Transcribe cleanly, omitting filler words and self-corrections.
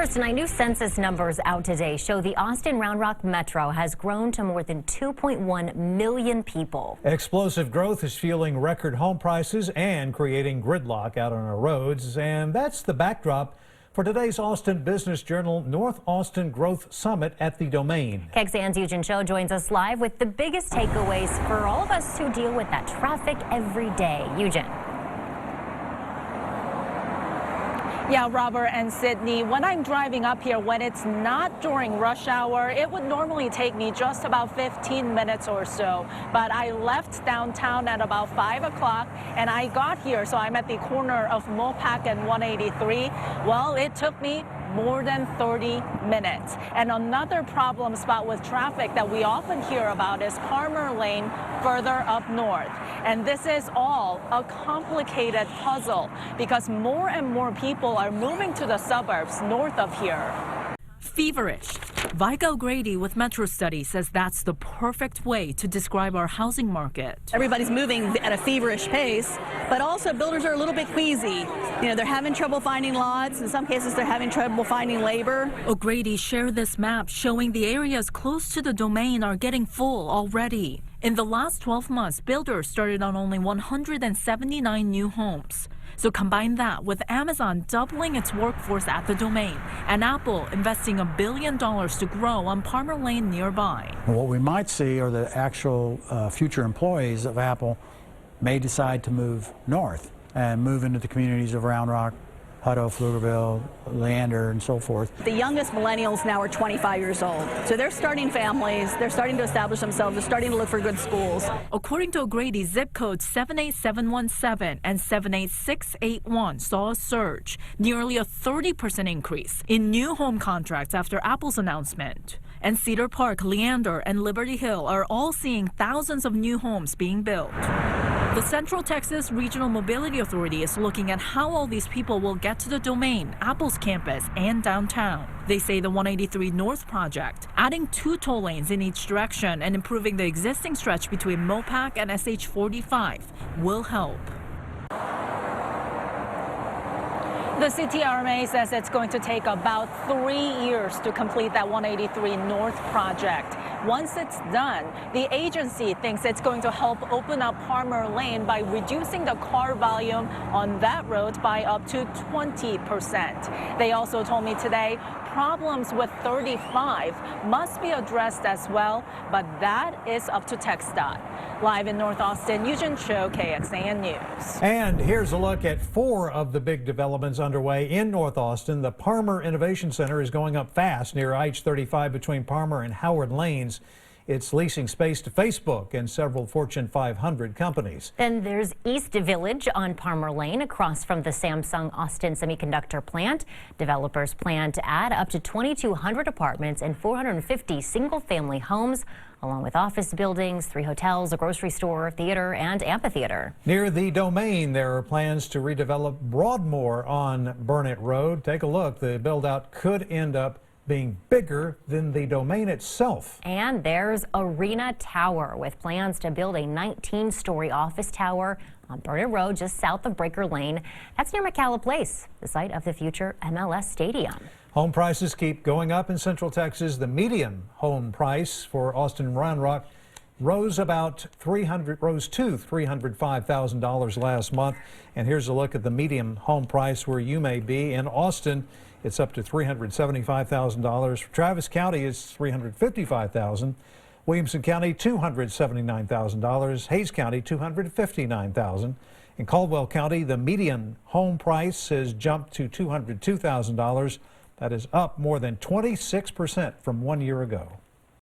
First tonight, new census numbers out today show the Austin Round Rock Metro has grown to more than 2.1 million people. Explosive growth is fueling record home prices and creating gridlock out on our roads. And that's the backdrop for today's Austin Business Journal North Austin Growth Summit at the Domain. KXAN's Eugene Cho joins us live with the biggest takeaways for all of us who deal with that traffic every day. Eugene. Yeah, Robert and Sydney, when I'm driving up here, when it's not during rush hour, it would normally take me just about 15 minutes or so. But I left downtown at about 5 o'clock and I got here. So I'm at the corner of Mopac and 183. Well, it took me more than 30 minutes. And another problem spot with traffic that we often hear about is Palmer Lane further up north. And this is all a complicated puzzle because more and more people are moving to the suburbs north of here. Feverish. Vika O'Grady with Metro Study says that's the perfect way to describe our housing market. Everybody's moving at a feverish pace, but also builders are a little bit queasy. You know, they're having trouble finding lots. In some cases, they're having trouble finding labor. O'Grady shared this map showing the areas close to the Domain are getting full already. In the last 12 months, builders started on only 179 new homes. So combine that with Amazon doubling its workforce at the Domain and Apple investing $1 billion to grow on Palmer Lane nearby. What we might see are the actual future employees of Apple may decide to move north and move into the communities of Round Rock, Hutto, Pflugerville, Leander, and so forth. The youngest millennials now are 25 years old. So they're starting families, they're starting to establish themselves, they're starting to look for good schools. According to O'Grady, zip codes 78717 and 78681 saw a surge, nearly a 30% increase in new home contracts after Apple's announcement. And Cedar Park, Leander, and Liberty Hill are all seeing thousands of new homes being built. The Central Texas Regional Mobility Authority is looking at how all these people will get to the Domain, Apple's campus, and downtown. They say the 183 North project, adding 2 toll lanes in each direction and improving the existing stretch between Mopac and SH 45 will help. The CTRMA says it's going to take about 3 years to complete that 183 North project. Once it's done, the agency thinks it's going to help open up Palmer Lane by reducing the car volume on that road by up to 20%. They also told me today problems with 35 must be addressed as well, but that is up to TxDOT. Live in North Austin, Eugene Cho, KXAN News. And here's a look at 4 of the big developments underway in North Austin. The Palmer Innovation Center is going up fast near I-35 between Palmer and Howard Lanes. It's leasing space to Facebook and several Fortune 500 companies. Then there's East Village on Palmer Lane across from the Samsung Austin Semiconductor plant. Developers plan to add up to 2,200 apartments and 450 single-family homes, along with office buildings, 3 hotels, a grocery store, theater, and amphitheater. Near the Domain, there are plans to redevelop Broadmoor on Burnett Road. Take a look. The build-out could end up being bigger than the Domain itself. And there's Arena Tower with plans to build a 19-story office tower on Burnett Road just south of Breaker Lane. That's near McCalla Place, the site of the future MLS Stadium. Home prices keep going up in Central Texas. The median home price for Austin Round Rock rose to $305,000 last month. And here's a look at the median home price where you may be. In Austin, it's up to $375,000. For Travis County, it's $355,000. Williamson County, $279,000. Hayes County, $259,000. In Caldwell County, the median home price has jumped to $202,000. That is up more than 26% from 1 year ago.